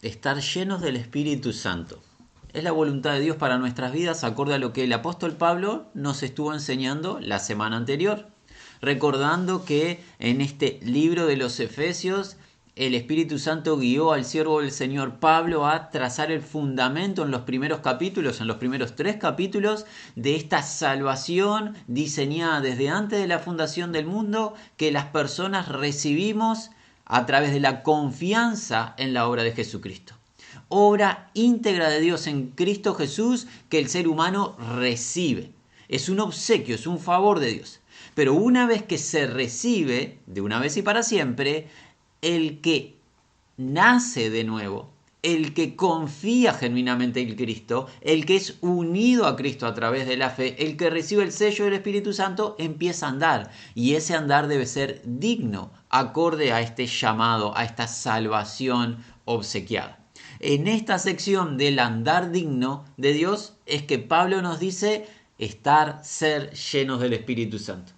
estar llenos del Espíritu Santo. Es la voluntad de Dios para nuestras vidas, acorde a lo que el apóstol Pablo nos estuvo enseñando la semana anterior. Recordando que en este libro de los Efesios, el Espíritu Santo guió al siervo del Señor Pablo a trazar el fundamento en los primeros capítulos, en los primeros 3 capítulos, de esta salvación diseñada desde antes de la fundación del mundo, que las personas recibimos a través de la confianza en la obra de Jesucristo. Obra íntegra de Dios en Cristo Jesús que el ser humano recibe. Es un obsequio, es un favor de Dios. Pero una vez que se recibe, de una vez y para siempre, el que nace de nuevo, el que confía genuinamente en Cristo, el que es unido a Cristo a través de la fe, el que recibe el sello del Espíritu Santo, empieza a andar. Y ese andar debe ser digno, acorde a este llamado, a esta salvación obsequiada. En esta sección del andar digno de Dios es que Pablo nos dice ser llenos del Espíritu Santo.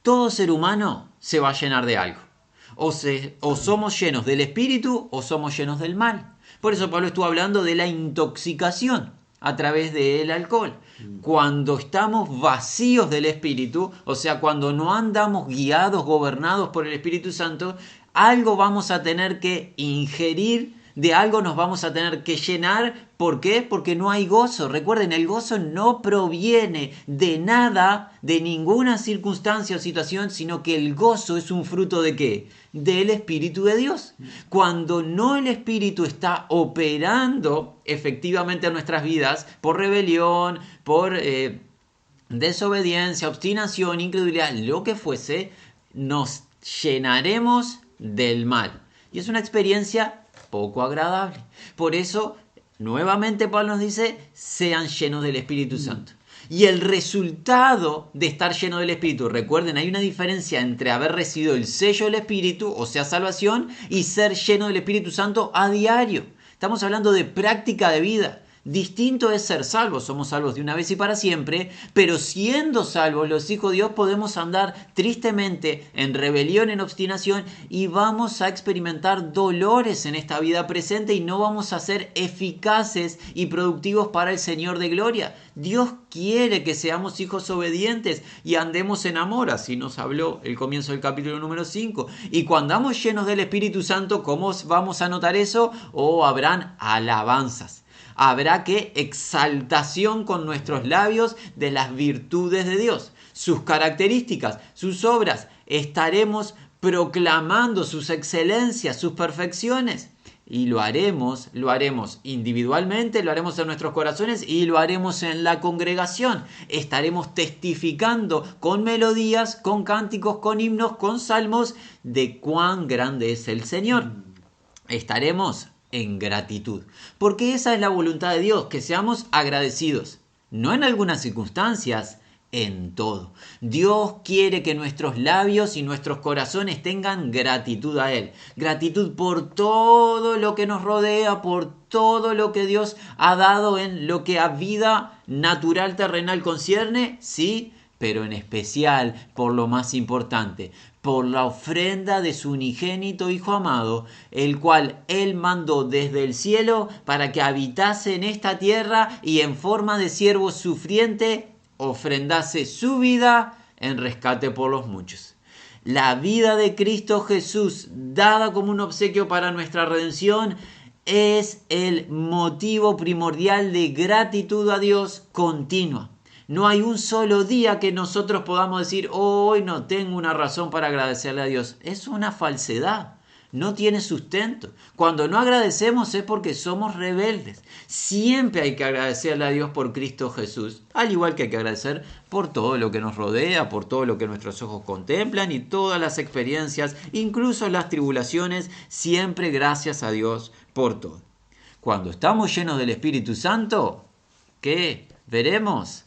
Todo ser humano se va a llenar de algo. O somos llenos del espíritu o somos llenos del mal. Por eso Pablo estuvo hablando de la intoxicación a través del alcohol. Cuando estamos vacíos del espíritu, o sea, cuando no andamos guiados, gobernados por el Espíritu Santo, algo vamos a tener que ingerir, de algo nos vamos a tener que llenar. ¿Por qué? Porque no hay gozo. Recuerden, el gozo no proviene de nada, de ninguna circunstancia o situación, sino que el gozo es un fruto ¿de qué? Del Espíritu de Dios. Cuando no el Espíritu está operando efectivamente en nuestras vidas, por rebelión, por desobediencia, obstinación, incredulidad, lo que fuese, nos llenaremos del mal. Y es una experiencia poco agradable. Por eso, nuevamente Pablo nos dice, sean llenos del Espíritu Santo. Y el resultado de estar lleno del Espíritu, recuerden, hay una diferencia entre haber recibido el sello del Espíritu, o sea, salvación, y ser lleno del Espíritu Santo a diario. Estamos hablando de práctica de vida. Distinto es ser salvos, somos salvos de una vez y para siempre, pero siendo salvos los hijos de Dios podemos andar tristemente en rebelión, en obstinación, y vamos a experimentar dolores en esta vida presente y no vamos a ser eficaces y productivos para el Señor de gloria. Dios quiere que seamos hijos obedientes y andemos en amor, así nos habló el comienzo del capítulo número 5. Y cuando andamos llenos del Espíritu Santo, ¿cómo vamos a notar eso? Habrán alabanzas. Habrá que exaltación con nuestros labios de las virtudes de Dios, sus características, sus obras. Estaremos proclamando sus excelencias, sus perfecciones. Y lo haremos individualmente, lo haremos en nuestros corazones y lo haremos en la congregación. Estaremos testificando con melodías, con cánticos, con himnos, con salmos de cuán grande es el Señor. Estaremos en gratitud, porque esa es la voluntad de Dios, que seamos agradecidos, no en algunas circunstancias, en todo. Dios quiere que nuestros labios y nuestros corazones tengan gratitud a Él, gratitud por todo lo que nos rodea, por todo lo que Dios ha dado en lo que a vida natural terrenal concierne, sí, pero en especial por lo más importante, por la ofrenda de su unigénito Hijo amado, el cual Él mandó desde el cielo para que habitase en esta tierra y en forma de siervo sufriente ofrendase su vida en rescate por los muchos. La vida de Cristo Jesús, dada como un obsequio para nuestra redención, es el motivo primordial de gratitud a Dios continua. No hay un solo día que nosotros podamos decir, hoy no tengo una razón para agradecerle a Dios. Es una falsedad, no tiene sustento. Cuando no agradecemos es porque somos rebeldes. Siempre hay que agradecerle a Dios por Cristo Jesús, al igual que hay que agradecer por todo lo que nos rodea, por todo lo que nuestros ojos contemplan y todas las experiencias, incluso las tribulaciones, siempre gracias a Dios por todo. Cuando estamos llenos del Espíritu Santo, ¿qué veremos?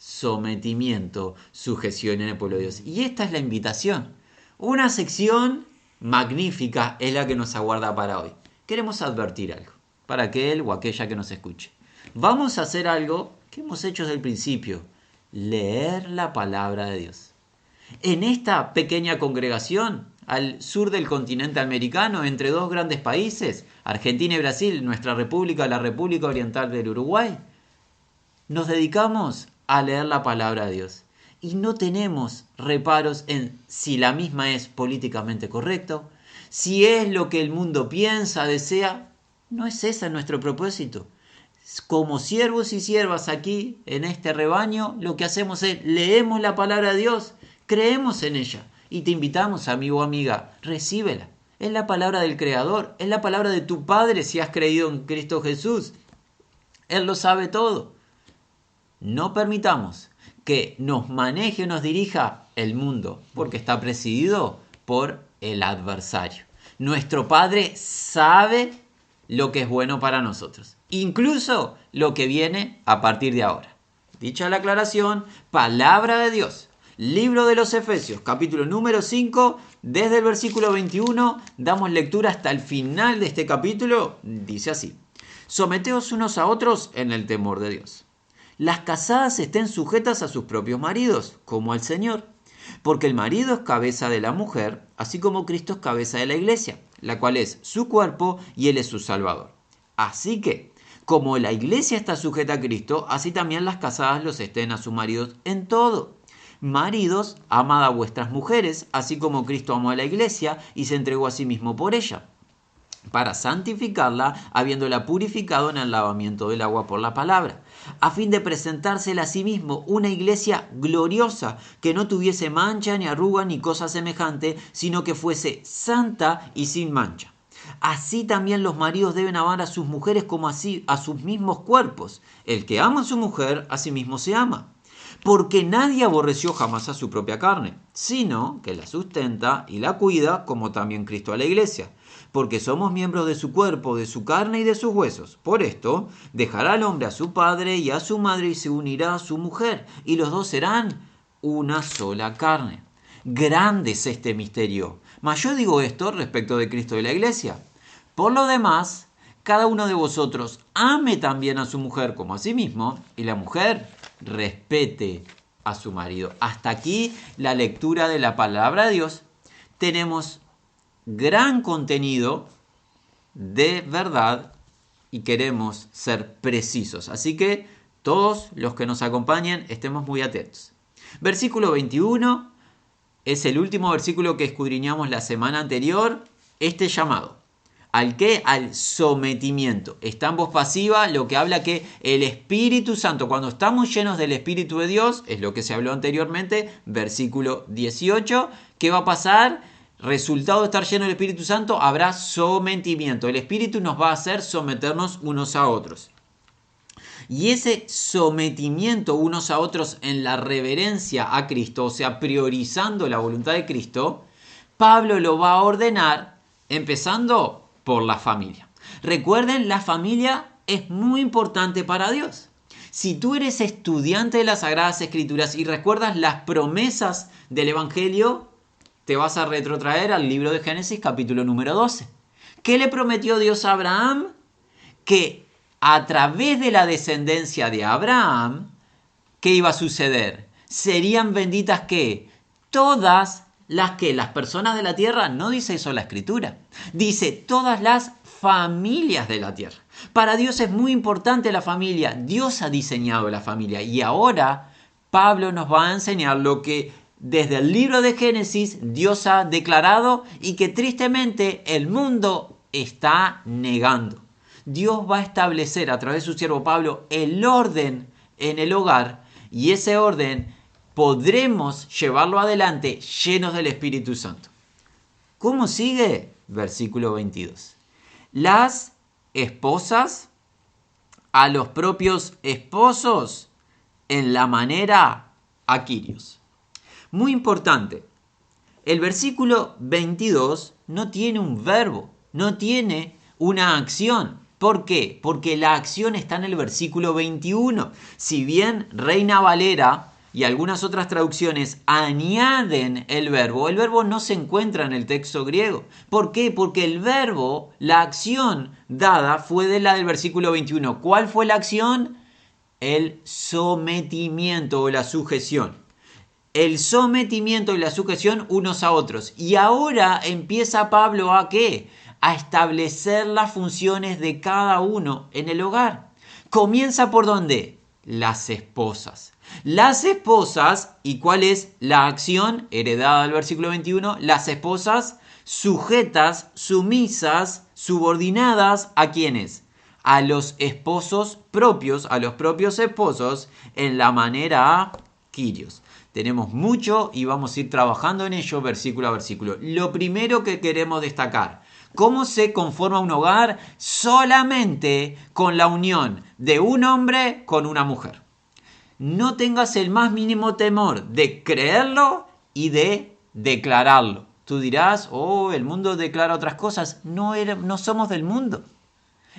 Sometimiento, sujeción en el pueblo de Dios. Y esta es la invitación. Una sección magnífica es la que nos aguarda para hoy. Queremos advertir algo para aquel o aquella que nos escuche. Vamos a hacer algo que hemos hecho desde el principio: leer la palabra de Dios. En esta pequeña congregación al sur del continente americano, entre dos grandes países, Argentina y Brasil, nuestra república, la República Oriental del Uruguay. Nos dedicamos a leer la palabra de Dios y no tenemos reparos en si la misma es políticamente correcto, si es lo que el mundo piensa, desea. No es ese nuestro propósito. Como siervos y siervas aquí en este rebaño, lo que hacemos es leemos la palabra de Dios, creemos en ella y te invitamos, amigo o amiga, recíbela. Es la palabra del Creador, es la palabra de tu Padre si has creído en Cristo Jesús. Él lo sabe todo. No permitamos que nos maneje o nos dirija el mundo, porque está presidido por el adversario. Nuestro Padre sabe lo que es bueno para nosotros, incluso lo que viene a partir de ahora. Dicha la aclaración, palabra de Dios, libro de los Efesios, capítulo número 5, desde el versículo 21, damos lectura hasta el final de este capítulo, dice así: someteos unos a otros en el temor de Dios. Las casadas estén sujetas a sus propios maridos, como al Señor, porque el marido es cabeza de la mujer, así como Cristo es cabeza de la iglesia, la cual es su cuerpo y Él es su Salvador. Así que, como la iglesia está sujeta a Cristo, así también las casadas los estén a sus maridos en todo. Maridos, amad a vuestras mujeres, así como Cristo amó a la iglesia y se entregó a sí mismo por ella, para santificarla, habiéndola purificado en el lavamiento del agua por la palabra, a fin de presentársela a sí mismo una iglesia gloriosa, que no tuviese mancha, ni arruga, ni cosa semejante, sino que fuese santa y sin mancha. Así también los maridos deben amar a sus mujeres como así a sus mismos cuerpos. El que ama a su mujer, a sí mismo se ama. Porque nadie aborreció jamás a su propia carne, sino que la sustenta y la cuida, como también Cristo a la iglesia, porque somos miembros de su cuerpo, de su carne y de sus huesos. Por esto, dejará al hombre a su padre y a su madre y se unirá a su mujer, y los dos serán una sola carne. Grande es este misterio. Mas yo digo esto respecto de Cristo y la iglesia. Por lo demás, cada uno de vosotros ame también a su mujer como a sí mismo, y la mujer respete a su marido. Hasta aquí la lectura de la palabra de Dios. Tenemos gran contenido de verdad y queremos ser precisos. Así que todos los que nos acompañen estemos muy atentos. Versículo 21 es el último versículo que escudriñamos la semana anterior. Este llamado. ¿Al qué? Al sometimiento. Está en voz pasiva, lo que habla que el Espíritu Santo, cuando estamos llenos del Espíritu de Dios, es lo que se habló anteriormente, versículo 18, ¿qué va a pasar? Resultado de estar lleno del Espíritu Santo, habrá sometimiento. El Espíritu nos va a hacer someternos unos a otros. Y ese sometimiento unos a otros en la reverencia a Cristo, o sea, priorizando la voluntad de Cristo, Pablo lo va a ordenar empezando por la familia. Recuerden, la familia es muy importante para Dios. Si tú eres estudiante de las Sagradas Escrituras y recuerdas las promesas del Evangelio, te vas a retrotraer al libro de Génesis capítulo número 12. ¿Qué le prometió Dios a Abraham? Que a través de la descendencia de Abraham, ¿qué iba a suceder? Serían benditas ¿qué? Todas las personas de la tierra. No dice eso la Escritura. Dice todas las familias de la tierra. Para Dios es muy importante la familia. Dios ha diseñado la familia. Y ahora Pablo nos va a enseñar lo que desde el libro de Génesis Dios ha declarado y que tristemente el mundo está negando. Dios va a establecer a través de su siervo Pablo el orden en el hogar, y ese orden podremos llevarlo adelante llenos del Espíritu Santo. ¿Cómo sigue? Versículo 22. Las esposas a los propios esposos en la manera a Quirios. Muy importante, el versículo 22 no tiene un verbo, no tiene una acción. ¿Por qué? Porque la acción está en el versículo 21. Si bien Reina Valera y algunas otras traducciones añaden el verbo no se encuentra en el texto griego. ¿Por qué? Porque el verbo, la acción dada fue de la del versículo 21. ¿Cuál fue la acción? El sometimiento o la sujeción. el sometimiento y la sujeción unos a otros. Y ahora empieza Pablo ¿a qué? A establecer las funciones de cada uno en el hogar. Comienza por ¿dónde? Las esposas. Las esposas, ¿y cuál es la acción heredada del versículo 21? Las esposas sujetas, sumisas, subordinadas, ¿a quiénes? A los esposos propios, a los propios esposos, en la manera a Kyrios. Tenemos mucho y vamos a ir trabajando en ello versículo a versículo. Lo primero que queremos destacar: ¿cómo se conforma un hogar? Solamente con la unión de un hombre con una mujer. No tengas el más mínimo temor de creerlo y de declararlo. Tú dirás, el mundo declara otras cosas. No somos del mundo.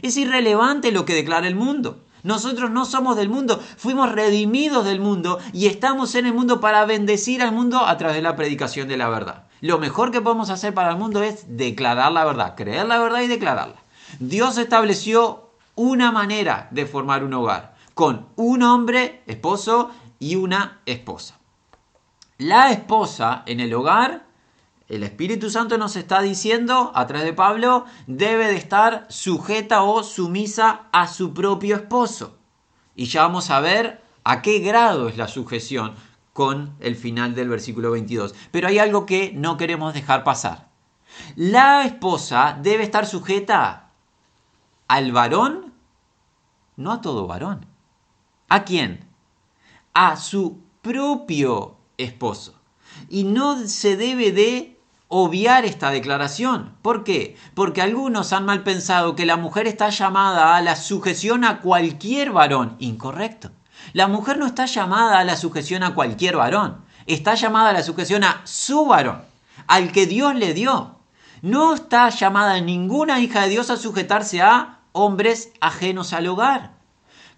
Es irrelevante lo que declara el mundo. Nosotros no somos del mundo, fuimos redimidos del mundo y estamos en el mundo para bendecir al mundo a través de la predicación de la verdad. Lo mejor que podemos hacer para el mundo es declarar la verdad, creer la verdad y declararla. Dios estableció una manera de formar un hogar, con un hombre, esposo, y una esposa. La esposa en el hogar, el Espíritu Santo nos está diciendo, a través de Pablo, debe de estar sujeta o sumisa a su propio esposo. Y ya vamos a ver a qué grado es la sujeción con el final del versículo 22. Pero hay algo que no queremos dejar pasar. La esposa debe estar sujeta al varón, no a todo varón. ¿A quién? A su propio esposo. Y no se debe de obviar esta declaración. ¿Por qué? Porque algunos han mal pensado que la mujer está llamada a la sujeción a cualquier varón. Incorrecto. La mujer no está llamada a la sujeción a cualquier varón. Está llamada a la sujeción a su varón, al que Dios le dio. No está llamada ninguna hija de Dios a sujetarse a hombres ajenos al hogar.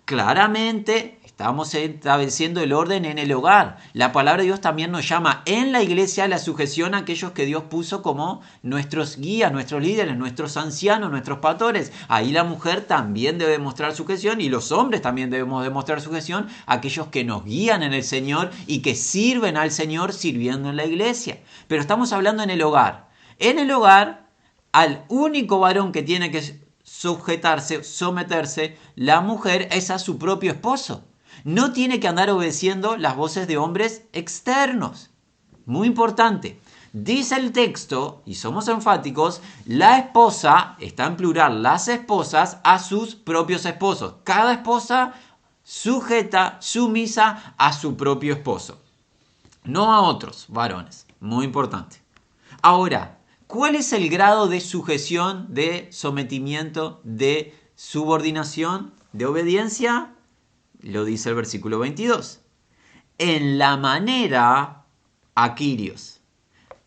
Claramente estamos estableciendo el orden en el hogar. La palabra de Dios también nos llama en la iglesia a la sujeción a aquellos que Dios puso como nuestros guías, nuestros líderes, nuestros ancianos, nuestros pastores. Ahí la mujer también debe mostrar sujeción y los hombres también debemos demostrar sujeción a aquellos que nos guían en el Señor y que sirven al Señor sirviendo en la iglesia. Pero estamos hablando en el hogar. En el hogar, al único varón que tiene que sujetarse, someterse, la mujer es a su propio esposo. No tiene que andar obedeciendo las voces de hombres externos. Muy importante. Dice el texto, y somos enfáticos, la esposa, está en plural, las esposas a sus propios esposos. Cada esposa sujeta, sumisa a su propio esposo. No a otros varones. Muy importante. Ahora, ¿cuál es el grado de sujeción, de sometimiento, de subordinación, de obediencia? Lo dice el versículo 22. En la manera a Kyrios.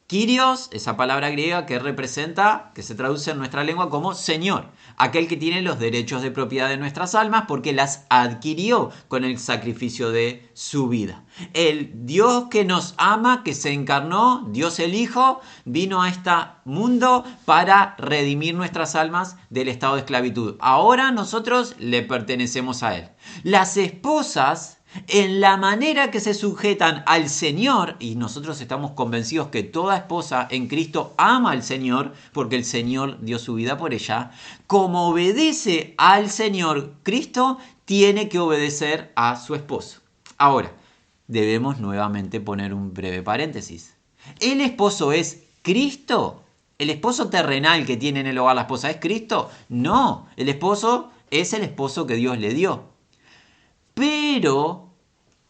Kyrios, esa palabra griega que representa, que se traduce en nuestra lengua como Señor, aquel que tiene los derechos de propiedad de nuestras almas porque las adquirió con el sacrificio de su vida. El Dios que nos ama, que se encarnó, Dios el Hijo, vino a este mundo para redimir nuestras almas del estado de esclavitud. Ahora nosotros le pertenecemos a Él. Las esposas, en la manera que se sujetan al Señor, y nosotros estamos convencidos que toda esposa en Cristo ama al Señor, porque el Señor dio su vida por ella, como obedece al Señor Cristo, tiene que obedecer a su esposo. Ahora, debemos nuevamente poner un breve paréntesis. ¿El esposo es Cristo? ¿El esposo terrenal que tiene en el hogar la esposa es Cristo? No, el esposo es el esposo que Dios le dio. Pero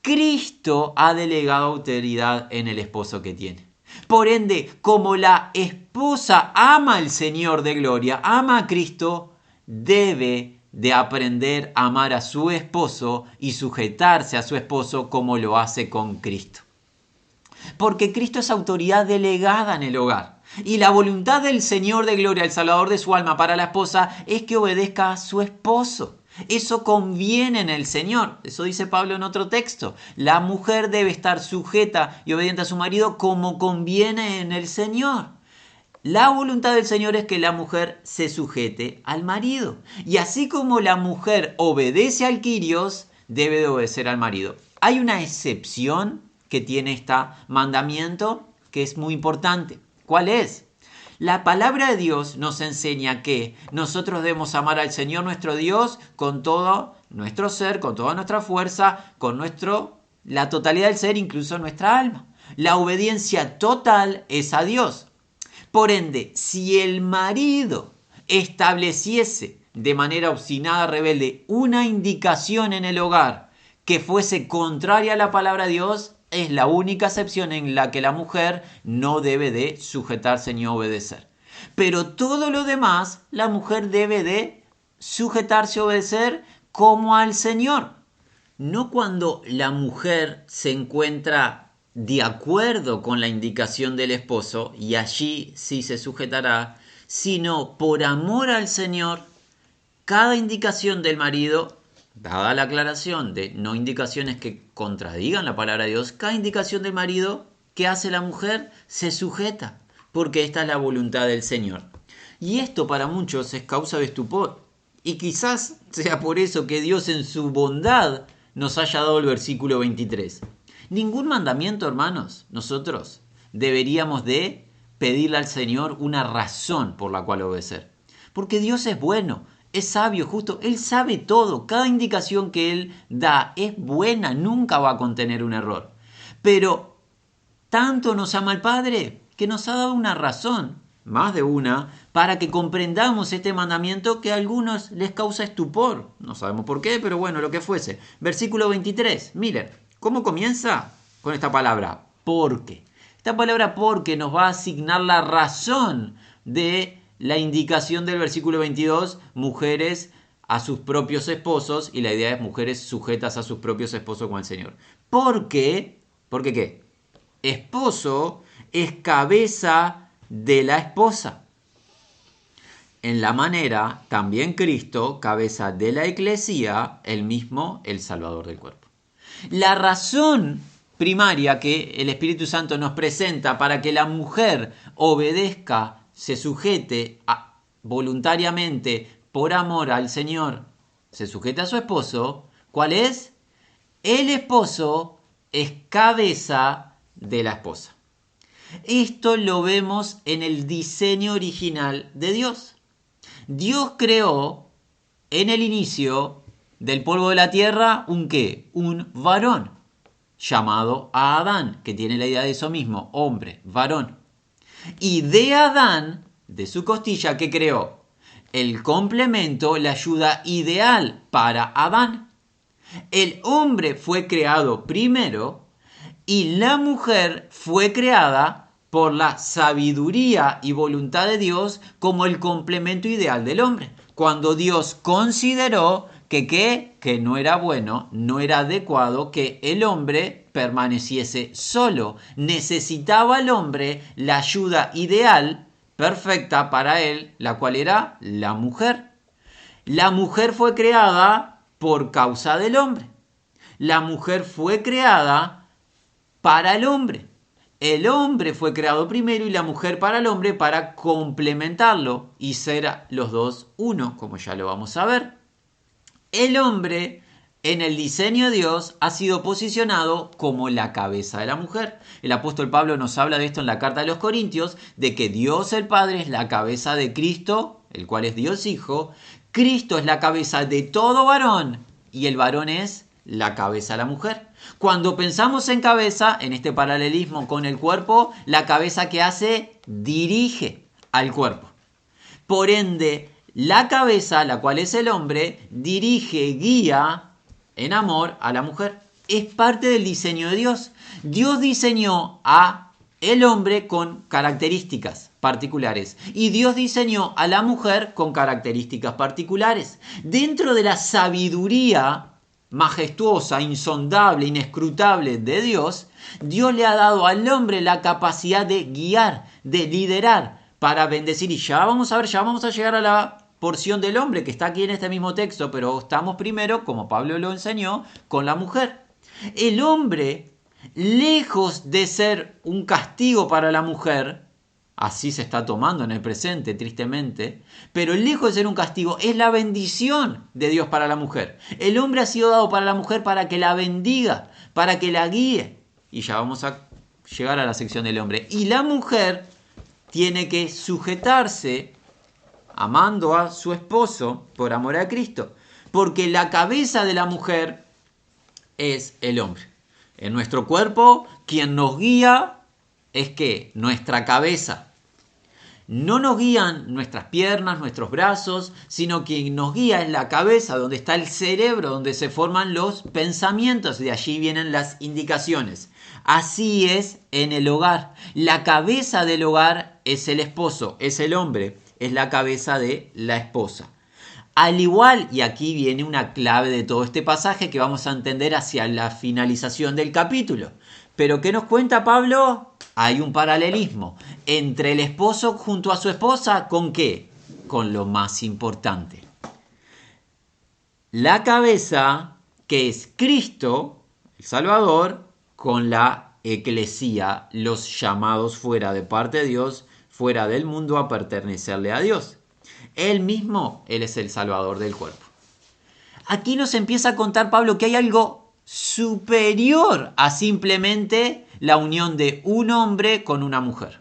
Cristo ha delegado autoridad en el esposo que tiene. Por ende, como la esposa ama al Señor de gloria, ama a Cristo, debe de aprender a amar a su esposo y sujetarse a su esposo como lo hace con Cristo. Porque Cristo es autoridad delegada en el hogar. Y la voluntad del Señor de gloria, el Salvador de su alma para la esposa, es que obedezca a su esposo. Eso conviene en el Señor. Eso dice Pablo en otro texto. La mujer debe estar sujeta y obediente a su marido como conviene en el Señor. La voluntad del Señor es que la mujer se sujete al marido. Y así como la mujer obedece al Kyrios, debe de obedecer al marido. Hay una excepción que tiene este mandamiento que es muy importante. ¿Cuál es? La palabra de Dios nos enseña que nosotros debemos amar al Señor nuestro Dios con todo nuestro ser, con toda nuestra fuerza, con la totalidad del ser, incluso nuestra alma. La obediencia total es a Dios. Por ende, si el marido estableciese de manera obstinada, rebelde, una indicación en el hogar que fuese contraria a la palabra de Dios, es la única excepción en la que la mujer no debe de sujetarse ni obedecer. Pero todo lo demás, la mujer debe de sujetarse y obedecer como al Señor. No cuando la mujer se encuentra de acuerdo con la indicación del esposo, y allí sí se sujetará, sino por amor al Señor, cada indicación del marido, dada la aclaración de no indicaciones que contradigan la palabra de Dios, cada indicación del marido que hace la mujer se sujeta, porque esta es la voluntad del Señor. Y esto para muchos es causa de estupor. Y quizás sea por eso que Dios en su bondad nos haya dado el versículo 23. Ningún mandamiento, hermanos, nosotros deberíamos de pedirle al Señor una razón por la cual obedecer. Porque Dios es bueno, es sabio, justo, Él sabe todo. Cada indicación que Él da es buena, nunca va a contener un error. Pero tanto nos ama el Padre que nos ha dado una razón, más de una, para que comprendamos este mandamiento que a algunos les causa estupor. No sabemos por qué, pero bueno, lo que fuese. Versículo 23, miren, ¿cómo comienza? Con esta palabra, porque. Esta palabra porque nos va a asignar la razón de la indicación del versículo 22, mujeres a sus propios esposos, y la idea es mujeres sujetas a sus propios esposos con el Señor. ¿Porque qué? Esposo es cabeza de la esposa. En la manera, también Cristo, cabeza de la Iglesia, él mismo, el Salvador del cuerpo. La razón primaria que el Espíritu Santo nos presenta para que la mujer obedezca, se sujete voluntariamente por amor al Señor, se sujete a su esposo, ¿cuál es? El esposo es cabeza de la esposa. Esto lo vemos en el diseño original de Dios. Dios creó en el inicio del polvo de la tierra un ¿qué? Un varón llamado Adán, que tiene la idea de eso mismo, hombre, varón. Y de Adán, de su costilla, ¿qué creó? El complemento, la ayuda ideal para Adán. El hombre fue creado primero y la mujer fue creada por la sabiduría y voluntad de Dios como el complemento ideal del hombre. Cuando Dios consideró que no era bueno, no era adecuado que el hombre permaneciese solo. Necesitaba el hombre la ayuda ideal, perfecta para él, la cual era la mujer. La mujer fue creada por causa del hombre. La mujer fue creada para el hombre. El hombre fue creado primero y la mujer para el hombre para complementarlo y ser los dos uno, como ya lo vamos a ver. El hombre en el diseño de Dios ha sido posicionado como la cabeza de la mujer. El apóstol Pablo nos habla de esto en la carta de los Corintios, de que Dios el Padre es la cabeza de Cristo, el cual es Dios Hijo. Cristo es la cabeza de todo varón y el varón es la cabeza de la mujer. Cuando pensamos en cabeza, en este paralelismo con el cuerpo, la cabeza que hace dirige al cuerpo. Por ende, la cabeza, la cual es el hombre, dirige, guía en amor a la mujer. Es parte del diseño de Dios. Dios diseñó a el hombre con características particulares y Dios diseñó a la mujer con características particulares. Dentro de la sabiduría majestuosa, insondable, inescrutable de Dios, Dios le ha dado al hombre la capacidad de guiar, de liderar, para bendecir. Y ya vamos a llegar a la porción del hombre que está aquí en este mismo texto, pero estamos primero, como Pablo lo enseñó, con la mujer. El hombre, lejos de ser un castigo para la mujer, así se está tomando en el presente, tristemente, pero lejos de ser un castigo, es la bendición de Dios para la mujer. El hombre ha sido dado para la mujer para que la bendiga, para que la guíe. y ya vamos a llegar a la sección del hombre. Y la mujer tiene que sujetarse amando a su esposo por amor a Cristo, porque la cabeza de la mujer es el hombre. En nuestro cuerpo, quien nos guía es que nuestra cabeza. No nos guían nuestras piernas, nuestros brazos, sino quien nos guía es la cabeza, donde está el cerebro, donde se forman los pensamientos, de allí vienen las indicaciones. Así es en el hogar. La cabeza del hogar es el esposo, es el hombre, es la cabeza de la esposa. Al igual, y aquí viene una clave de todo este pasaje que vamos a entender hacia la finalización del capítulo. Pero ¿qué nos cuenta Pablo? Hay un paralelismo entre el esposo junto a su esposa, ¿con qué? Con lo más importante. La cabeza, que es Cristo, el Salvador, con la eclesía, los llamados fuera de parte de Dios, fuera del mundo a pertenecerle a Dios. Él mismo, Él es el Salvador del cuerpo. Aquí nos empieza a contar Pablo que hay algo superior a simplemente la unión de un hombre con una mujer.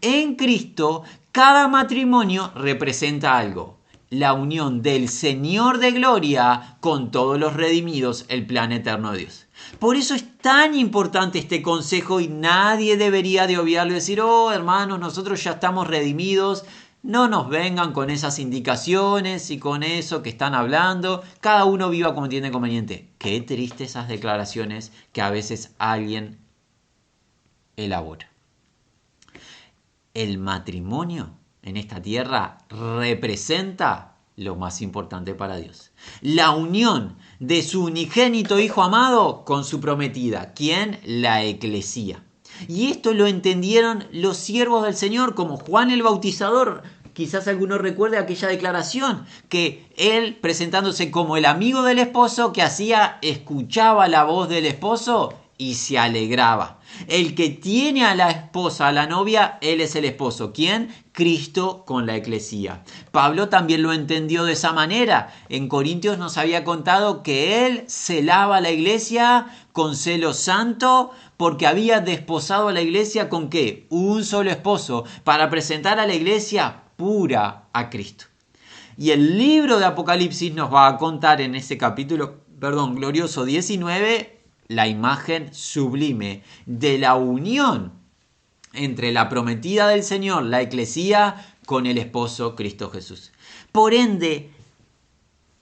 En Cristo, cada matrimonio representa algo. La unión del Señor de gloria con todos los redimidos, el plan eterno de Dios. Por eso es tan importante este consejo y nadie debería de obviarlo y decir, oh hermanos, nosotros ya estamos redimidos. No nos vengan con esas indicaciones y con eso que están hablando. Cada uno viva como tiene conveniente. Qué triste esas declaraciones que a veces alguien elabora. El matrimonio en esta tierra representa lo más importante para Dios. La unión de su unigénito Hijo amado con su prometida. ¿Quién? La eclesía. Y esto lo entendieron los siervos del Señor, como Juan el Bautizador. Quizás alguno recuerde aquella declaración, que él, presentándose como el amigo del esposo, que hacía, escuchaba la voz del esposo y se alegraba. El que tiene a la esposa, a la novia, él es el esposo. ¿Quién? Cristo con la eclesía. Pablo también lo entendió de esa manera. En Corintios nos había contado que él celaba a la iglesia con celo santo, porque había desposado a la iglesia con ¿qué? Un solo esposo, para presentar a la iglesia pura a Cristo. Y el libro de Apocalipsis nos va a contar en ese capítulo, glorioso 19, la imagen sublime de la unión entre la prometida del Señor, la eclesía, con el esposo Cristo Jesús. Por ende,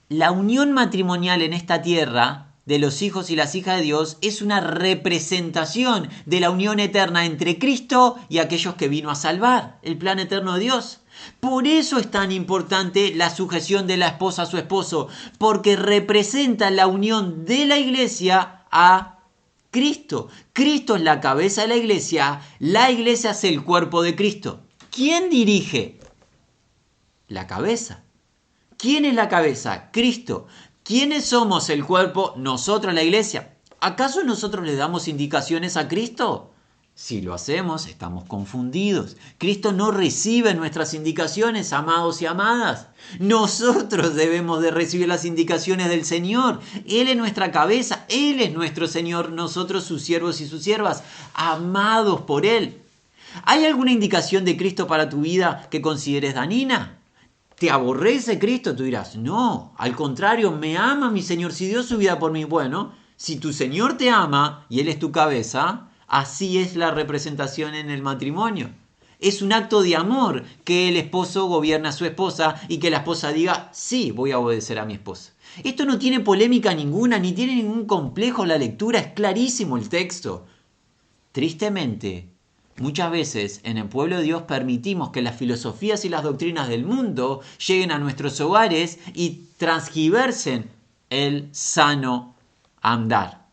la unión matrimonial en esta tierra de los hijos y las hijas de Dios es una representación de la unión eterna entre Cristo y aquellos que vino a salvar, el plan eterno de Dios. Por eso es tan importante la sujeción de la esposa a su esposo, porque representa la unión de la iglesia a Cristo. Cristo es la cabeza de la iglesia es el cuerpo de Cristo. ¿Quién dirige? La cabeza. ¿Quién es la cabeza? Cristo. ¿Quiénes somos el cuerpo? Nosotros, la iglesia. ¿Acaso nosotros le damos indicaciones a Cristo? Si lo hacemos, estamos confundidos. Cristo no recibe nuestras indicaciones, amados y amadas. Nosotros debemos de recibir las indicaciones del Señor. Él es nuestra cabeza, Él es nuestro Señor, nosotros sus siervos y sus siervas, amados por Él. ¿Hay alguna indicación de Cristo para tu vida que consideres dañina? ¿Te aborrece Cristo? Tú dirás, no, al contrario, me ama mi Señor, si dio su vida por mí. Bueno, si tu Señor te ama y Él es tu cabeza, así es la representación en el matrimonio. Es un acto de amor que el esposo gobierna a su esposa y que la esposa diga, sí, voy a obedecer a mi esposo. Esto no tiene polémica ninguna, ni tiene ningún complejo la lectura, es clarísimo el texto. Tristemente, muchas veces en el pueblo de Dios permitimos que las filosofías y las doctrinas del mundo lleguen a nuestros hogares y transgiversen el sano andar.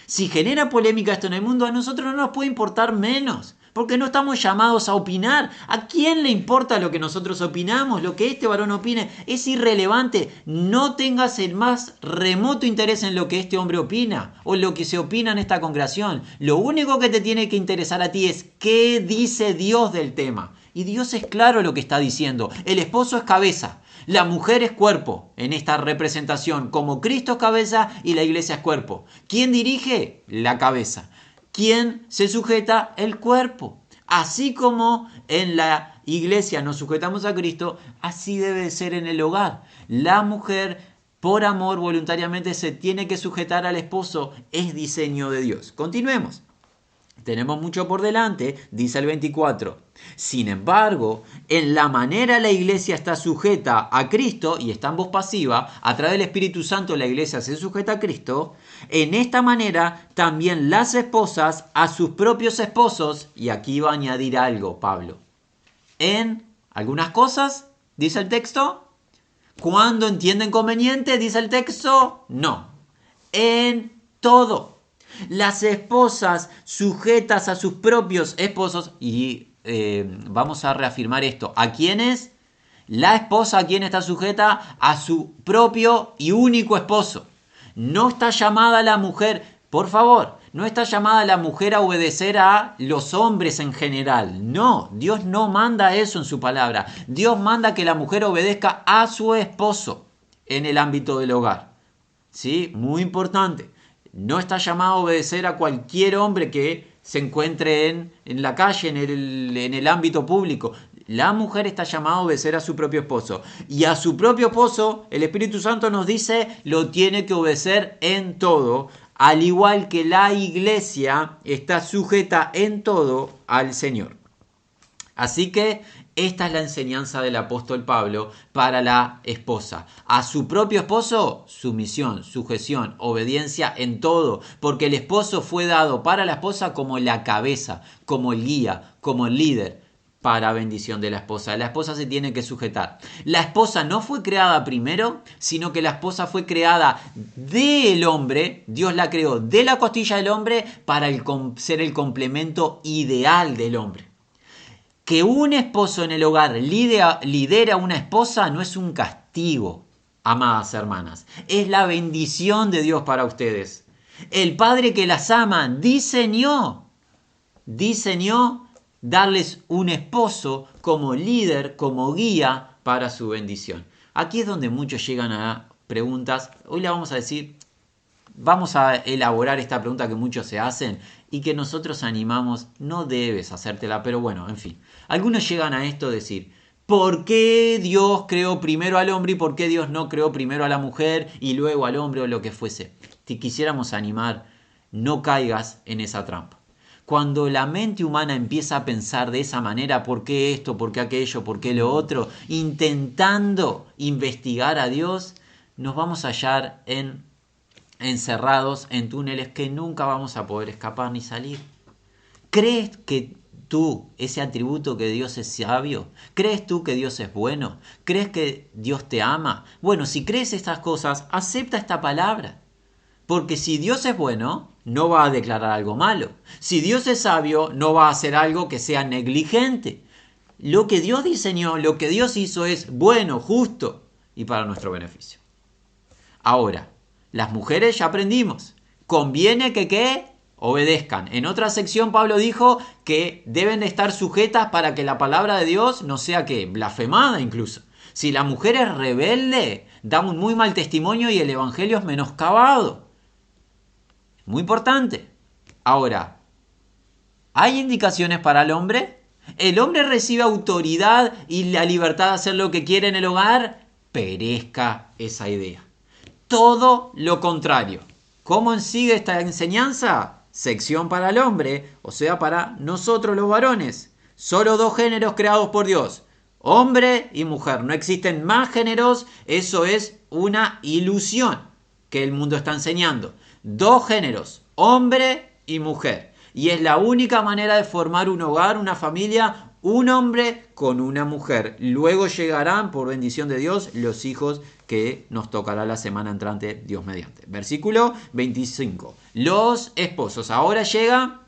Si genera polémica esto en el mundo, a nosotros no nos puede importar menos, porque no estamos llamados a opinar. ¿A quién le importa lo que nosotros opinamos? Lo que este varón opine es irrelevante. No tengas el más remoto interés en lo que este hombre opina o lo que se opina en esta congregación. Lo único que te tiene que interesar a ti es qué dice Dios del tema. Y Dios es claro lo que está diciendo. El esposo es cabeza. La mujer es cuerpo en esta representación, como Cristo es cabeza y la iglesia es cuerpo. ¿Quién dirige? La cabeza. ¿quién se sujeta? El cuerpo. Así como en la iglesia nos sujetamos a Cristo, así debe ser en el hogar. La mujer, por amor, voluntariamente se tiene que sujetar al esposo. Es diseño de Dios. Continuemos. Tenemos mucho por delante, dice el 24. Sin embargo, en la manera la iglesia está sujeta a Cristo y está en voz pasiva, a través del Espíritu Santo la iglesia se sujeta a Cristo, en esta manera también las esposas a sus propios esposos, y aquí va a añadir algo Pablo, en algunas cosas, dice el texto, cuando entienden conveniente, dice el texto, no, en todo. Las esposas sujetas a sus propios esposos, y vamos a reafirmar esto, ¿a quiénes? La esposa, ¿a quién está sujeta? A su propio y único esposo. No está llamada la mujer, por favor, no está llamada la mujer a obedecer a los hombres en general. No, Dios no manda eso en su palabra. Dios manda que la mujer obedezca a su esposo en el ámbito del hogar. ¿Sí? Muy importante. No está llamado a obedecer a cualquier hombre que se encuentre en la calle, en el ámbito público. La mujer está llamada a obedecer a su propio esposo. Y a su propio esposo, el Espíritu Santo nos dice, lo tiene que obedecer en todo. Al igual que la iglesia está sujeta en todo al Señor. Así que esta es la enseñanza del apóstol Pablo para la esposa. A su propio esposo, sumisión, sujeción, obediencia en todo. Porque el esposo fue dado para la esposa como la cabeza, como el guía, como el líder para bendición de la esposa. La esposa se tiene que sujetar. La esposa no fue creada primero, sino que la esposa fue creada del hombre. Dios la creó de la costilla del hombre para ser el complemento ideal del hombre. Que un esposo en el hogar lidera a una esposa no es un castigo, amadas hermanas. Es la bendición de Dios para ustedes. El Padre que las ama diseñó darles un esposo como líder, como guía para su bendición. Aquí es donde muchos llegan a preguntas. Hoy le vamos a decir, vamos a elaborar esta pregunta que muchos se hacen y que nosotros animamos, no debes hacértela, pero bueno, en fin. Algunos llegan a esto decir, ¿por qué Dios creó primero al hombre y por qué Dios no creó primero a la mujer y luego al hombre o lo que fuese? Te quisiéramos animar, no caigas en esa trampa. Cuando la mente humana empieza a pensar de esa manera, ¿por qué esto, por qué aquello, por qué lo otro? Intentando investigar a Dios, nos vamos a hallar encerrados en túneles que nunca vamos a poder escapar ni salir. ¿Crees que tú, ese atributo que Dios es sabio? ¿Crees tú que Dios es bueno? ¿Crees que Dios te ama? Bueno, si crees estas cosas, acepta esta palabra. Porque si Dios es bueno, no va a declarar algo malo. Si Dios es sabio, no va a hacer algo que sea negligente. Lo que Dios diseñó, lo que Dios hizo es bueno, justo y para nuestro beneficio. Ahora, las mujeres ya aprendimos. Conviene que obedezcan. En otra sección Pablo dijo que deben estar sujetas para que la palabra de Dios no sea blasfemada incluso. Si la mujer es rebelde, da un muy mal testimonio y el evangelio es menoscabado. Muy importante. Ahora, ¿hay indicaciones para el hombre? ¿El hombre recibe autoridad y la libertad de hacer lo que quiere en el hogar? Perezca esa idea. Todo lo contrario. ¿Cómo sigue esta enseñanza? Sección para el hombre, o sea, para nosotros los varones. Solo dos géneros creados por Dios, hombre y mujer. No existen más géneros, eso es una ilusión que el mundo está enseñando. Dos géneros, hombre y mujer. Y es la única manera de formar un hogar, una familia, un hombre con una mujer. Luego llegarán, por bendición de Dios, los hijos que nos tocará la semana entrante, Dios mediante. Versículo 25. Los esposos. Ahora llega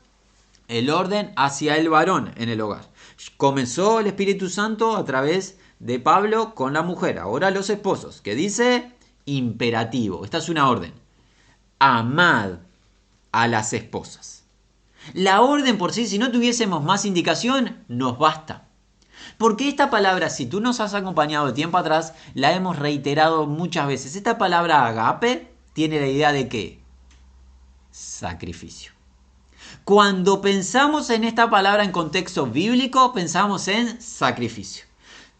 el orden hacia el varón en el hogar. Comenzó el Espíritu Santo a través de Pablo con la mujer. Ahora los esposos, que dice imperativo. Esta es una orden. Amad a las esposas. La orden por sí, si no tuviésemos más indicación, nos basta. Porque esta palabra, si tú nos has acompañado de tiempo atrás, la hemos reiterado muchas veces. Esta palabra agape tiene la idea de ¿qué? Sacrificio. Cuando pensamos en esta palabra en contexto bíblico, pensamos en sacrificio.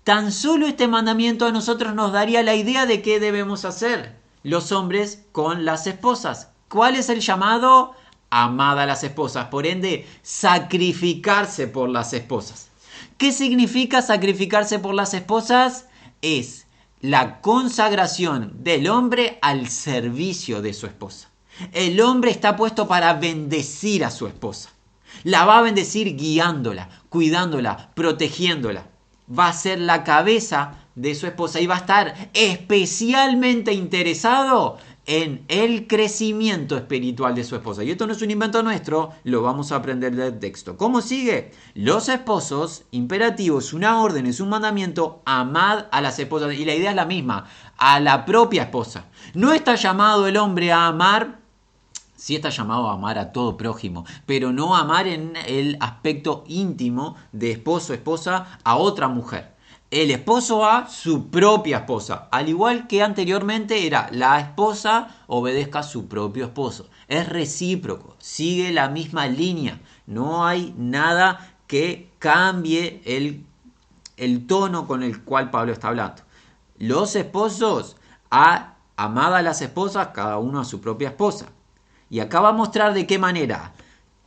Tan solo este mandamiento a nosotros nos daría la idea de qué debemos hacer los hombres con las esposas. ¿Cuál es el llamado? Amad a las esposas, por ende, sacrificarse por las esposas. ¿Qué significa sacrificarse por las esposas? Es la consagración del hombre al servicio de su esposa. El hombre está puesto para bendecir a su esposa. La va a bendecir guiándola, cuidándola, protegiéndola. Va a ser la cabeza de su esposa y va a estar especialmente interesado en el crecimiento espiritual de su esposa. Y esto no es un invento nuestro, lo vamos a aprender del texto. ¿Cómo sigue? Los esposos, imperativo, es una orden, es un mandamiento, amad a las esposas. Y la idea es la misma, a la propia esposa. No está llamado el hombre a amar, sí está llamado a amar a todo prójimo, pero no amar en el aspecto íntimo de esposo, esposa, a otra mujer. El esposo a su propia esposa, al igual que anteriormente era la esposa obedezca a su propio esposo. Es recíproco, sigue la misma línea, no hay nada que cambie el tono con el cual Pablo está hablando. Los esposos amad a las esposas, cada uno a su propia esposa. Y acá va a mostrar de qué manera,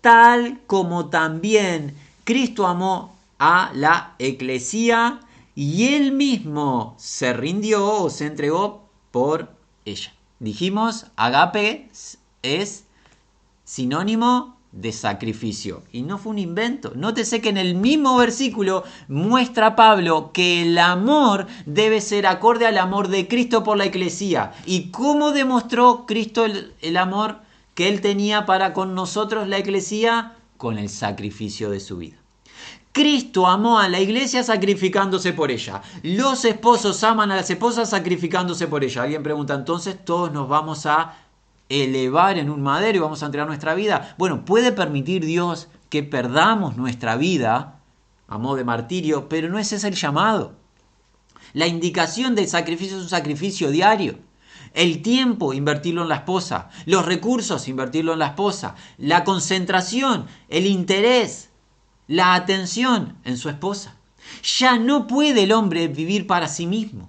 tal como también Cristo amó a la eclesía y él mismo se rindió o se entregó por ella. Dijimos, agape es sinónimo de sacrificio. Y no fue un invento. Nótese que en el mismo versículo muestra Pablo que el amor debe ser acorde al amor de Cristo por la eclesía. ¿Y cómo demostró Cristo el amor que él tenía para con nosotros, la eclesía? Con el sacrificio de su vida. Cristo amó a la iglesia sacrificándose por ella. Los esposos aman a las esposas sacrificándose por ella. Alguien pregunta, entonces todos nos vamos a elevar en un madero y vamos a entregar nuestra vida. Bueno, puede permitir Dios que perdamos nuestra vida a modo de martirio, pero no ese es el llamado. La indicación del sacrificio es un sacrificio diario. El tiempo, invertirlo en la esposa. Los recursos, invertirlo en la esposa. La concentración, el interés, la atención en su esposa. Ya no puede el hombre vivir para sí mismo.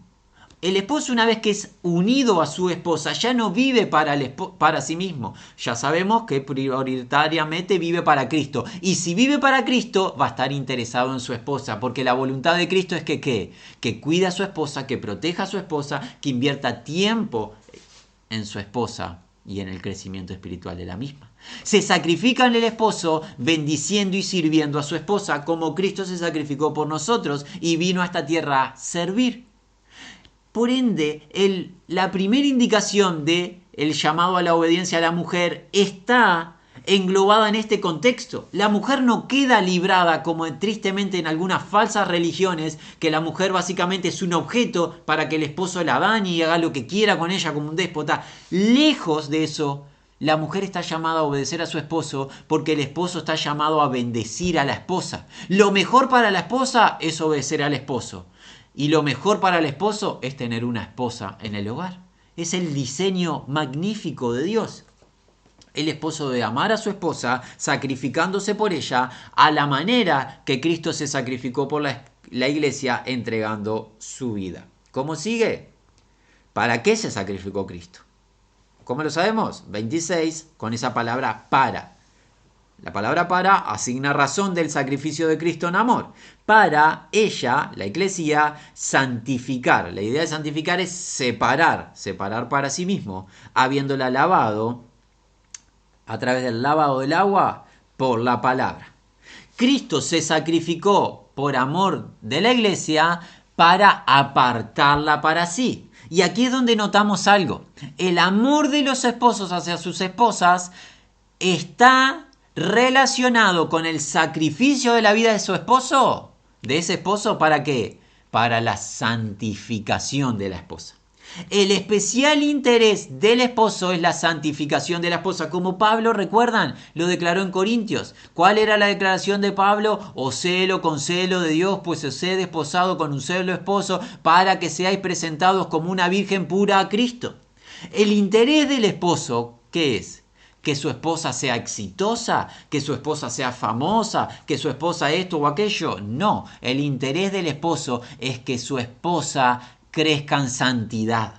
El esposo, una vez que es unido a su esposa, ya no vive para sí mismo. Ya sabemos que prioritariamente vive para Cristo. Y si vive para Cristo, va a estar interesado en su esposa. Porque la voluntad de Cristo es que cuide a su esposa, que proteja a su esposa, que invierta tiempo en su esposa y en el crecimiento espiritual de la misma. Se sacrifica en el esposo bendiciendo y sirviendo a su esposa como Cristo se sacrificó por nosotros y vino a esta tierra a servir. Por ende, la primera indicación de el llamado a la obediencia a la mujer está englobada en este contexto. La mujer no queda librada como tristemente en algunas falsas religiones, que la mujer básicamente es un objeto para que el esposo la dañe y haga lo que quiera con ella como un déspota. Lejos de eso, la mujer está llamada a obedecer a su esposo porque el esposo está llamado a bendecir a la esposa. Lo mejor para la esposa es obedecer al esposo. Y lo mejor para el esposo es tener una esposa en el hogar. Es el diseño magnífico de Dios. El esposo debe amar a su esposa, sacrificándose por ella, a la manera que Cristo se sacrificó por la iglesia, entregando su vida. ¿Cómo sigue? ¿Para qué se sacrificó Cristo? ¿Cómo lo sabemos? 26, con esa palabra para. La palabra para asigna razón del sacrificio de Cristo en amor. Para ella, la eclesía, santificar. La idea de santificar es separar para sí mismo, habiéndola lavado a través del lavado del agua por la palabra. Cristo se sacrificó por amor de la iglesia para apartarla para sí. Y aquí es donde notamos algo. El amor de los esposos hacia sus esposas está relacionado con el sacrificio de la vida de su esposo, de ese esposo, ¿para qué? Para la santificación de la esposa. El especial interés del esposo es la santificación de la esposa, como Pablo, recuerdan, lo declaró en Corintios. ¿Cuál era la declaración de Pablo? Os celo con celo de Dios, pues os he desposado con un celo esposo, para que seáis presentados como una virgen pura a Cristo. El interés del esposo, ¿qué es? que su esposa sea exitosa, que su esposa sea famosa, que su esposa esto o aquello. No, el interés del esposo es que su esposa crezca en santidad.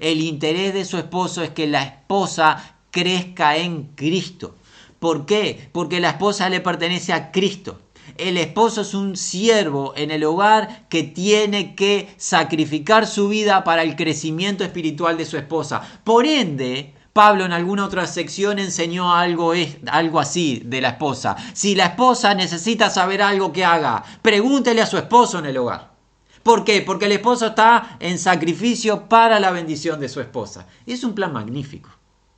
El interés de su esposo es que la esposa crezca en Cristo. ¿Por qué? Porque la esposa le pertenece a Cristo. El esposo es un siervo en el hogar que tiene que sacrificar su vida para el crecimiento espiritual de su esposa. Por ende, Pablo en alguna otra sección enseñó algo así de la esposa. Si la esposa necesita saber algo que haga, pregúntele a su esposo en el hogar. ¿Por qué? Porque el esposo está en sacrificio para la bendición de su esposa. Y es un plan magnífico.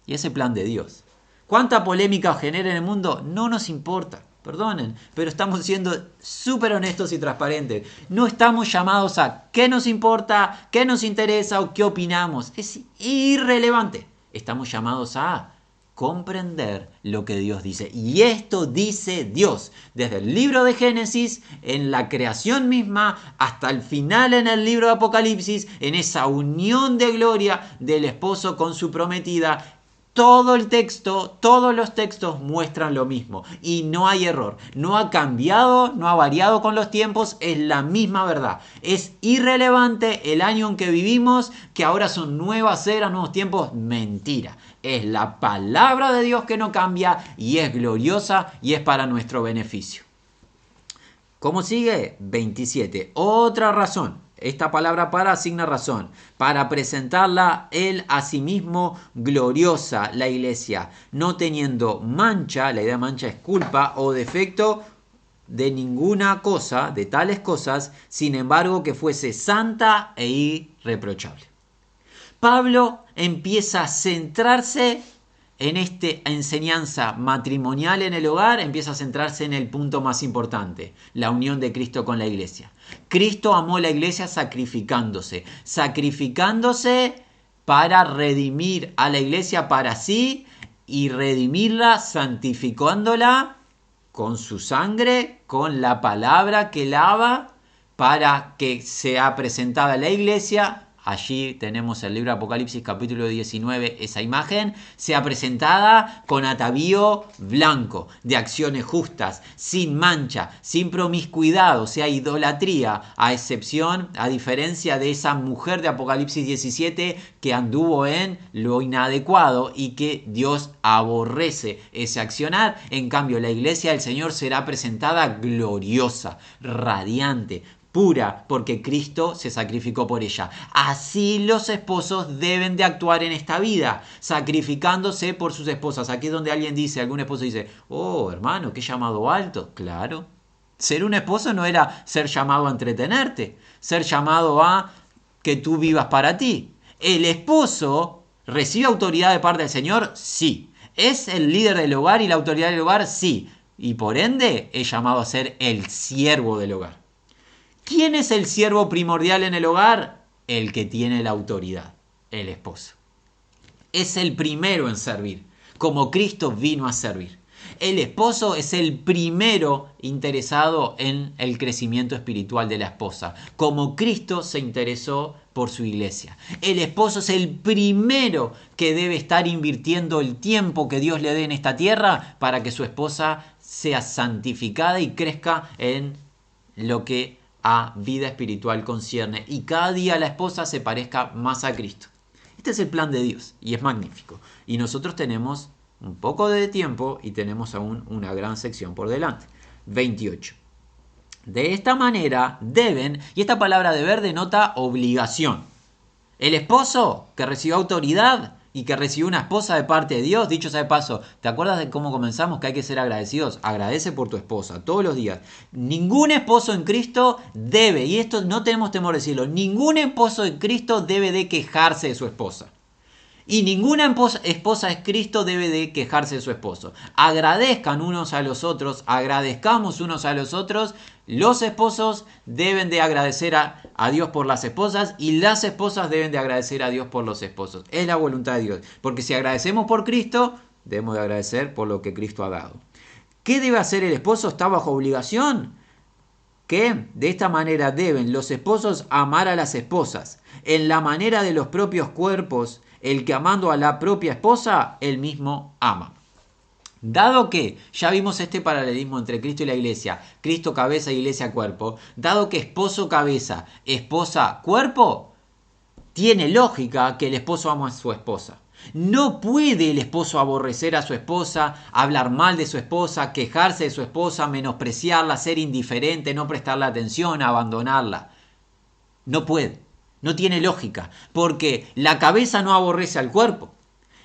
Y es el plan de Dios. ¿Cuánta polémica genera en el mundo? No nos importa. Perdonen, pero estamos siendo súper honestos y transparentes. No estamos llamados a qué nos importa, qué nos interesa o qué opinamos. Es irrelevante. Estamos llamados a comprender lo que Dios dice. Y esto dice Dios. Desde el libro de Génesis, en la creación misma, hasta el final en el libro de Apocalipsis, en esa unión de gloria del esposo con su prometida. Todo el texto, todos los textos muestran lo mismo y no hay error. No ha cambiado, no ha variado con los tiempos, es la misma verdad. Es irrelevante el año en que vivimos, que ahora son nuevas eras, nuevos tiempos. Mentira. Es la palabra de Dios que no cambia y es gloriosa y es para nuestro beneficio. ¿Cómo sigue? 27. Otra razón. Esta palabra para asigna razón, para presentarla él a sí mismo gloriosa, la iglesia, no teniendo mancha, la idea de mancha es culpa o defecto de ninguna cosa, de tales cosas, sin embargo que fuese santa e irreprochable. Pablo empieza a centrarse en esta enseñanza matrimonial en el hogar, empieza a centrarse en el punto más importante, la unión de Cristo con la iglesia. Cristo amó la iglesia sacrificándose para redimir a la iglesia para sí y redimirla santificándola con su sangre, con la palabra que lava, para que sea presentada la iglesia. Allí tenemos el libro de Apocalipsis capítulo 19, esa imagen, sea presentada con atavío blanco, de acciones justas, sin mancha, sin promiscuidad, o sea, idolatría, a diferencia de esa mujer de Apocalipsis 17 que anduvo en lo inadecuado y que Dios aborrece ese accionar. En cambio, la iglesia del Señor será presentada gloriosa, radiante, pura, porque Cristo se sacrificó por ella. Así los esposos deben de actuar en esta vida, sacrificándose por sus esposas. Aquí es donde algún esposo dice, oh hermano, qué llamado alto. Claro, ser un esposo no era ser llamado a entretenerte, ser llamado a que tú vivas para ti. El esposo recibe autoridad de parte del Señor, sí. ¿Es el líder del hogar y la autoridad del hogar? Sí. Y por ende es llamado a ser el siervo del hogar. ¿Quién es el siervo primordial en el hogar? El que tiene la autoridad, el esposo. Es el primero en servir, como Cristo vino a servir. El esposo es el primero interesado en el crecimiento espiritual de la esposa, como Cristo se interesó por su iglesia. El esposo es el primero que debe estar invirtiendo el tiempo que Dios le dé en esta tierra para que su esposa sea santificada y crezca en lo que a vida espiritual concierne y cada día la esposa se parezca más a Cristo. Este es el plan de Dios y es magnífico. Y nosotros tenemos un poco de tiempo y tenemos aún una gran sección por delante. 28. De esta manera deben, y esta palabra deber denota obligación. El esposo que recibió autoridad y que recibió una esposa de parte de Dios, dicho sea de paso, ¿te acuerdas de cómo comenzamos? Que hay que ser agradecidos. Agradece por tu esposa todos los días. Ningún esposo en Cristo debe, y esto no tenemos temor de decirlo, ningún esposo en Cristo debe de quejarse de su esposa. Y ninguna esposa en Cristo debe de quejarse de su esposo. Agradezcan unos a los otros, agradezcamos unos a los otros. Los esposos deben de agradecer a Dios por las esposas y las esposas deben de agradecer a Dios por los esposos. Es la voluntad de Dios. Porque si agradecemos por Cristo, debemos de agradecer por lo que Cristo ha dado. ¿Qué debe hacer el esposo? ¿Está bajo obligación? Que de esta manera deben los esposos amar a las esposas en la manera de los propios cuerpos. El que amando a la propia esposa, él mismo ama. Dado que ya vimos este paralelismo entre Cristo y la iglesia, Cristo cabeza y iglesia cuerpo, dado que esposo cabeza, esposa cuerpo, tiene lógica que el esposo ama a su esposa. No puede el esposo aborrecer a su esposa, hablar mal de su esposa, quejarse de su esposa, menospreciarla, ser indiferente, no prestarle atención, abandonarla. No puede, no tiene lógica, porque la cabeza no aborrece al cuerpo.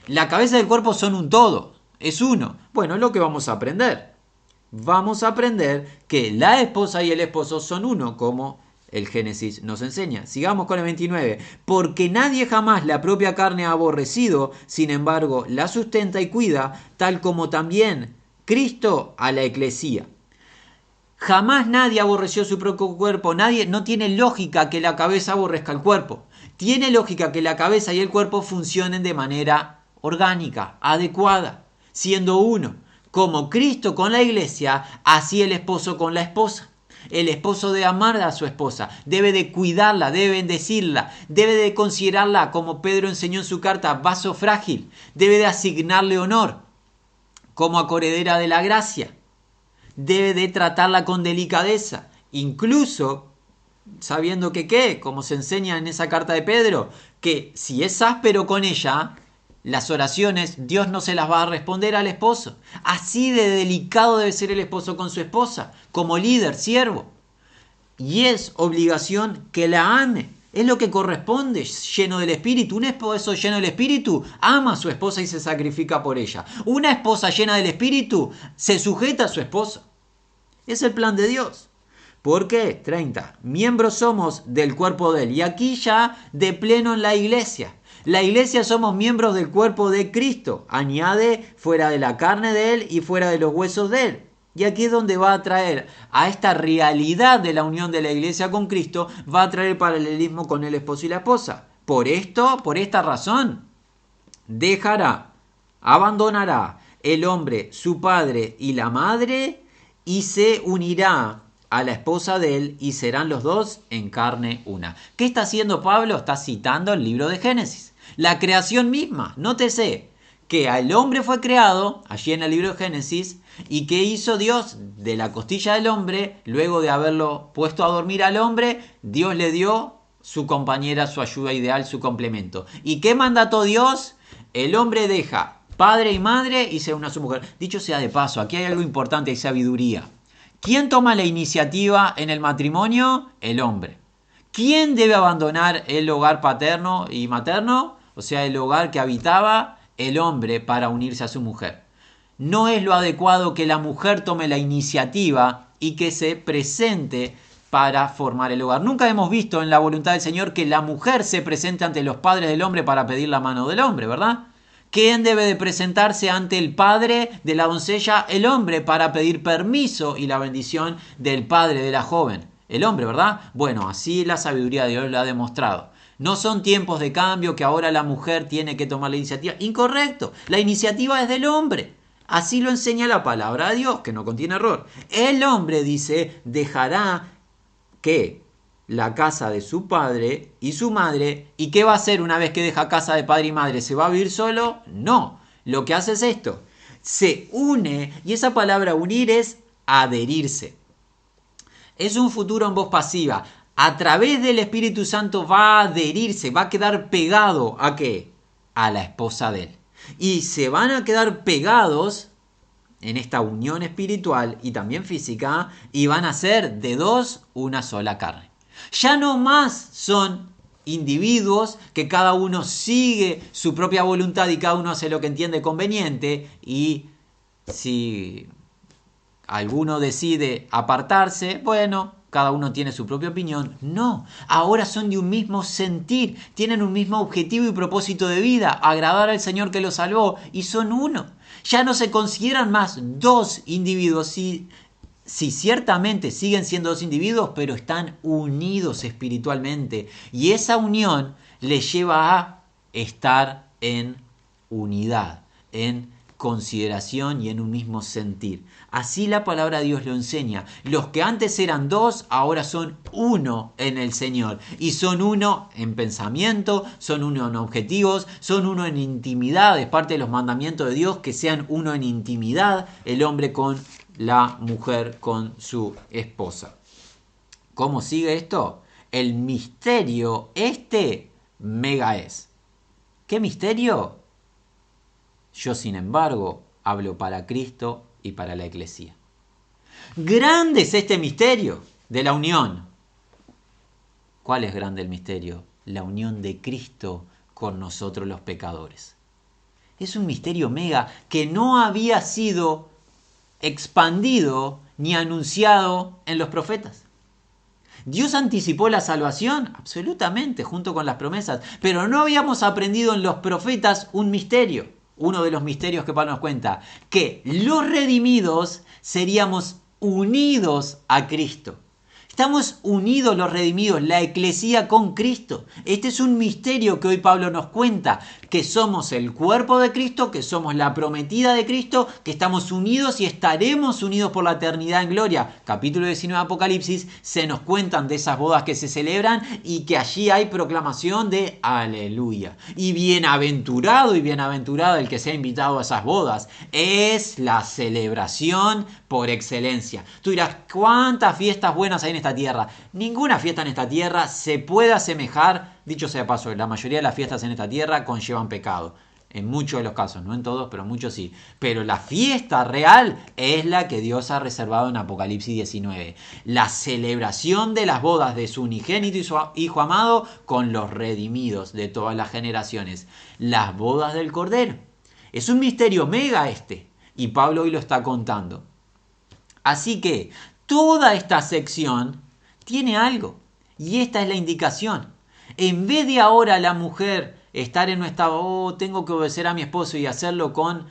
La cabeza y el cuerpo son un todo, es uno. Bueno, es lo que vamos a aprender. Vamos a aprender que la esposa y el esposo son uno, como el Génesis nos enseña. Sigamos con el 29. Porque nadie jamás la propia carne ha aborrecido, sin embargo, la sustenta y cuida, tal como también Cristo a la eclesía. Jamás nadie aborreció su propio cuerpo. No tiene lógica que la cabeza aborrezca el cuerpo. Tiene lógica que la cabeza y el cuerpo funcionen de manera orgánica, adecuada, siendo uno. Como Cristo con la iglesia, así el esposo con la esposa. El esposo debe amar a su esposa, debe de cuidarla, debe bendecirla, debe de considerarla, como Pedro enseñó en su carta, vaso frágil, debe de asignarle honor, como acoredera de la gracia, debe de tratarla con delicadeza, incluso sabiendo que, como se enseña en esa carta de Pedro, que si es áspero con ella, las oraciones Dios no se las va a responder al esposo. Así de delicado debe ser el esposo con su esposa, como líder, siervo. Y es obligación que la ame. Es lo que corresponde, lleno del Espíritu. Un esposo lleno del Espíritu ama a su esposa y se sacrifica por ella. Una esposa llena del Espíritu se sujeta a su esposo. Es el plan de Dios. ¿Por qué? 30. Miembros somos del cuerpo de Él. Y aquí ya de pleno en la iglesia. La iglesia somos miembros del cuerpo de Cristo. Añade fuera de la carne de Él y fuera de los huesos de Él. Y aquí es donde va a traer a esta realidad de la unión de la iglesia con Cristo, va a traer el paralelismo con el esposo y la esposa. Por esta razón, abandonará el hombre su padre y la madre y se unirá a la esposa de él y serán los dos en carne una. ¿Qué está haciendo Pablo? Está citando el libro de Génesis. La creación misma. Nótese que el hombre fue creado, allí en el libro de Génesis, y que hizo Dios de la costilla del hombre, luego de haberlo puesto a dormir al hombre, Dios le dio su compañera, su ayuda ideal, su complemento. ¿Y qué mandató Dios? El hombre deja padre y madre y se une a su mujer. Dicho sea de paso, aquí hay algo importante, hay sabiduría. ¿Quién toma la iniciativa en el matrimonio? El hombre. ¿Quién debe abandonar el hogar paterno y materno? O sea, el hogar que habitaba el hombre para unirse a su mujer. No es lo adecuado que la mujer tome la iniciativa y que se presente para formar el hogar. Nunca hemos visto en la voluntad del Señor que la mujer se presente ante los padres del hombre para pedir la mano del hombre, ¿verdad? ¿Quién debe de presentarse ante el padre de la doncella? El hombre, para pedir permiso y la bendición del padre de la joven. El hombre, ¿verdad? Bueno, así la sabiduría de Dios lo ha demostrado. No son tiempos de cambio que ahora la mujer tiene que tomar la iniciativa. Incorrecto. La iniciativa es del hombre. Así lo enseña la palabra de Dios, que no contiene error. El hombre, dice, dejará que la casa de su padre y su madre. ¿Y qué va a hacer una vez que deja casa de padre y madre? ¿Se va a vivir solo? No. Lo que hace es esto. Se une, y esa palabra unir es adherirse. Es un futuro en voz pasiva. A través del Espíritu Santo va a adherirse, va a quedar pegado ¿a qué? A la esposa de él. Y se van a quedar pegados en esta unión espiritual y también física y van a ser de dos una sola carne. Ya no más son individuos que cada uno sigue su propia voluntad y cada uno hace lo que entiende conveniente, y si alguno decide apartarse, bueno, cada uno tiene su propia opinión. No, ahora son de un mismo sentir, tienen un mismo objetivo y propósito de vida, agradar al Señor que los salvó, y son uno. Ya no se consideran más dos individuos, si ciertamente siguen siendo dos individuos, pero están unidos espiritualmente, y esa unión les lleva a estar en unidad, en consideración y en un mismo sentir. Así la palabra de Dios lo enseña. Los que antes eran dos, ahora son uno en el Señor. Y son uno en pensamiento, son uno en objetivos, son uno en intimidad. Es parte de los mandamientos de Dios que sean uno en intimidad, el hombre con la mujer, con su esposa. ¿Cómo sigue esto? El misterio mega es. ¿Qué misterio? Yo, sin embargo, hablo para Cristo y para la Iglesia. Grande es este misterio de la unión. ¿Cuál es grande el misterio? La unión de Cristo con nosotros los pecadores. Es un misterio mega que no había sido expandido ni anunciado en los profetas. ¿Dios anticipó la salvación? Absolutamente, junto con las promesas. Pero no habíamos aprendido en los profetas un misterio. Uno de los misterios que Pablo nos cuenta. Que los redimidos seríamos unidos a Cristo. Estamos unidos los redimidos, la eclesía con Cristo. Este es un misterio que hoy Pablo nos cuenta, que somos el cuerpo de Cristo, que somos la prometida de Cristo, que estamos unidos y estaremos unidos por la eternidad en gloria. Capítulo 19 de Apocalipsis, se nos cuentan de esas bodas que se celebran y que allí hay proclamación de aleluya. Y bienaventurado y bienaventurada el que sea invitado a esas bodas. Es la celebración por excelencia. Tú dirás, ¿cuántas fiestas buenas hay en esta tierra? Ninguna fiesta en esta tierra se puede asemejar, dicho sea de paso, la mayoría de las fiestas en esta tierra conllevan pecado. En muchos de los casos, no en todos, pero muchos sí. Pero la fiesta real es la que Dios ha reservado en Apocalipsis 19. La celebración de las bodas de su unigénito y su Hijo amado con los redimidos de todas las generaciones. Las bodas del Cordero. Es un misterio mega y Pablo hoy lo está contando. Así que toda esta sección tiene algo, y esta es la indicación. En vez de ahora la mujer estar en un estado, tengo que obedecer a mi esposo y hacerlo con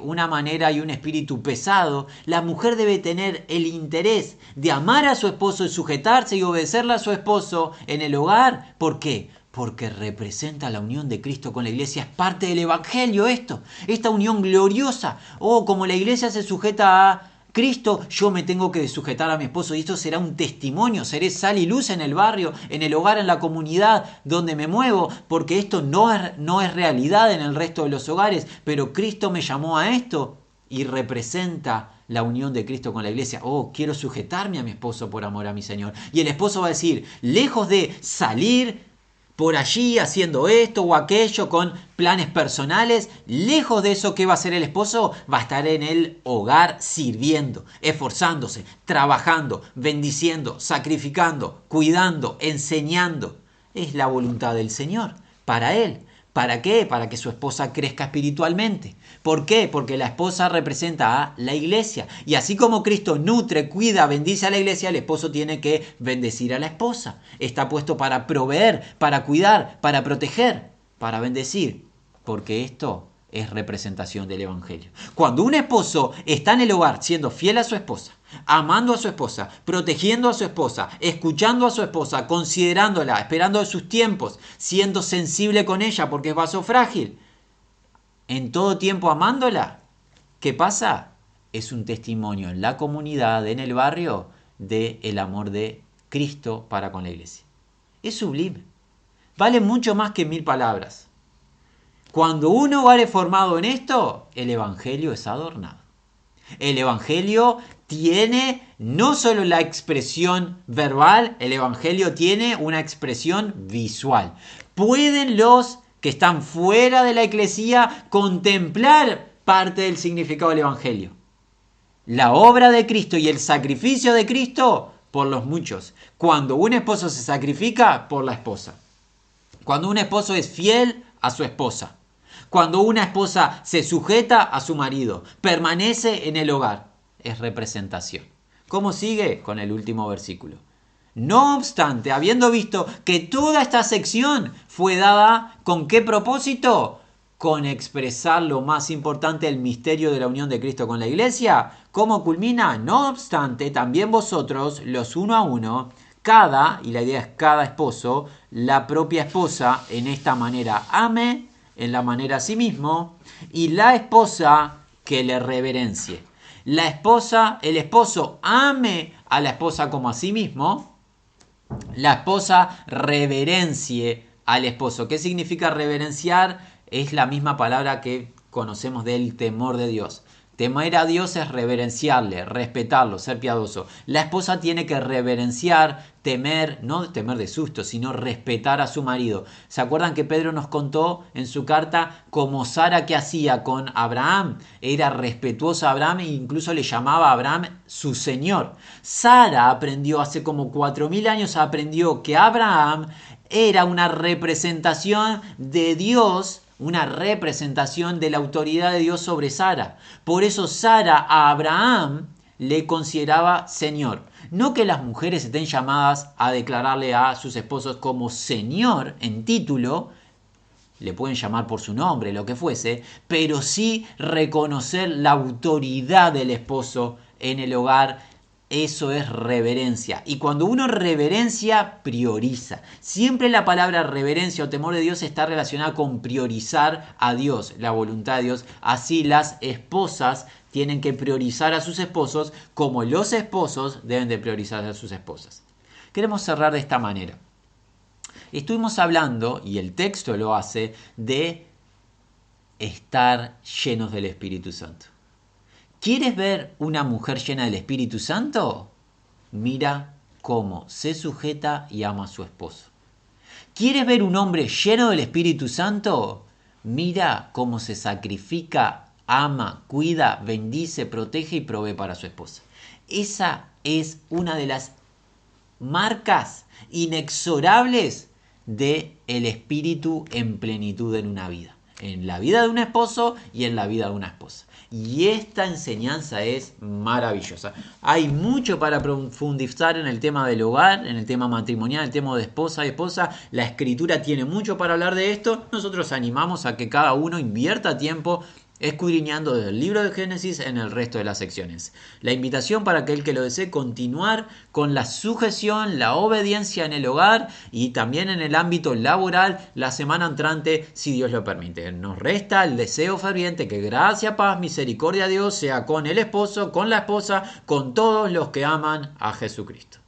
una manera y un espíritu pesado, la mujer debe tener el interés de amar a su esposo y sujetarse y obedecerle a su esposo en el hogar. ¿Por qué? Porque representa la unión de Cristo con la iglesia. Es parte del evangelio esta unión gloriosa. Como la iglesia se sujeta a Cristo, yo me tengo que sujetar a mi esposo y esto será un testimonio, seré sal y luz en el barrio, en el hogar, en la comunidad donde me muevo, porque esto no es realidad en el resto de los hogares, pero Cristo me llamó a esto y representa la unión de Cristo con la iglesia. Quiero sujetarme a mi esposo por amor a mi Señor. Y el esposo va a decir, lejos de salir por allí haciendo esto o aquello con planes personales, lejos de eso, ¿qué va a hacer el esposo? Va a estar en el hogar sirviendo, esforzándose, trabajando, bendiciendo, sacrificando, cuidando, enseñando. Es la voluntad del Señor para él. ¿Para qué? Para que su esposa crezca espiritualmente. ¿Por qué? Porque la esposa representa a la iglesia. Y así como Cristo nutre, cuida, bendice a la iglesia, el esposo tiene que bendecir a la esposa. Está puesto para proveer, para cuidar, para proteger, para bendecir. Porque esto es representación del evangelio. Cuando un esposo está en el hogar siendo fiel a su esposa, amando a su esposa, protegiendo a su esposa, escuchando a su esposa, considerándola, esperando sus tiempos, siendo sensible con ella porque es vaso frágil, en todo tiempo amándola, ¿qué pasa? Es un testimonio en la comunidad, en el barrio, del amor de Cristo para con la iglesia. Es sublime. Vale mucho más que 1000 palabras. Cuando un hogar es formado en esto, el evangelio es adornado. El evangelio tiene no solo la expresión verbal, el evangelio tiene una expresión visual. Pueden los que están fuera de la eclesía contemplar parte del significado del evangelio. La obra de Cristo y el sacrificio de Cristo por los muchos. Cuando un esposo se sacrifica por la esposa. Cuando un esposo es fiel a su esposa. Cuando una esposa se sujeta a su marido, permanece en el hogar, es representación. ¿Cómo sigue? Con el último versículo. No obstante, habiendo visto que toda esta sección fue dada, ¿con qué propósito? Con expresar lo más importante, el misterio de la unión de Cristo con la iglesia. ¿Cómo culmina? No obstante, también vosotros, los uno a uno, y la idea es cada esposo, la propia esposa en esta manera ame, en la manera a sí mismo, y la esposa que le reverencie. El esposo ame a la esposa como a sí mismo. La esposa reverencie al esposo. ¿Qué significa reverenciar? Es la misma palabra que conocemos del temor de Dios. Temer a Dios es reverenciarle, respetarlo, ser piadoso. La esposa tiene que reverenciar, temer, no temer de susto, sino respetar a su marido. ¿Se acuerdan que Pedro nos contó en su carta cómo Sara que hacía con Abraham? Era respetuosa a Abraham e incluso le llamaba a Abraham su señor. Sara aprendió hace como 4000 años, aprendió que Abraham era una representación de Dios, una representación de la autoridad de Dios sobre Sara. Por eso Sara a Abraham le consideraba señor. No que las mujeres estén llamadas a declararle a sus esposos como señor en título, le pueden llamar por su nombre, lo que fuese, pero sí reconocer la autoridad del esposo en el hogar. Eso es reverencia. Y cuando uno reverencia, prioriza. Siempre la palabra reverencia o temor de Dios está relacionada con priorizar a Dios, la voluntad de Dios. Así las esposas tienen que priorizar a sus esposos como los esposos deben de priorizar a sus esposas. Queremos cerrar de esta manera. Estuvimos hablando, y el texto lo hace, de estar llenos del Espíritu Santo. ¿Quieres ver una mujer llena del Espíritu Santo? Mira cómo se sujeta y ama a su esposo. ¿Quieres ver un hombre lleno del Espíritu Santo? Mira cómo se sacrifica, ama, cuida, bendice, protege y provee para su esposa. Esa es una de las marcas inexorables del Espíritu en plenitud en una vida. En la vida de un esposo y en la vida de una esposa. Y esta enseñanza es maravillosa. Hay mucho para profundizar en el tema del hogar, en el tema matrimonial, el tema de esposa y esposa. La Escritura tiene mucho para hablar de esto. Nosotros animamos a que cada uno invierta tiempo escudriñando desde el libro de Génesis en el resto de las secciones. La invitación para aquel que lo desee continuar con la sujeción, la obediencia en el hogar y también en el ámbito laboral la semana entrante, si Dios lo permite. Nos resta el deseo ferviente que gracia, paz, misericordia de Dios sea con el esposo, con la esposa, con todos los que aman a Jesucristo.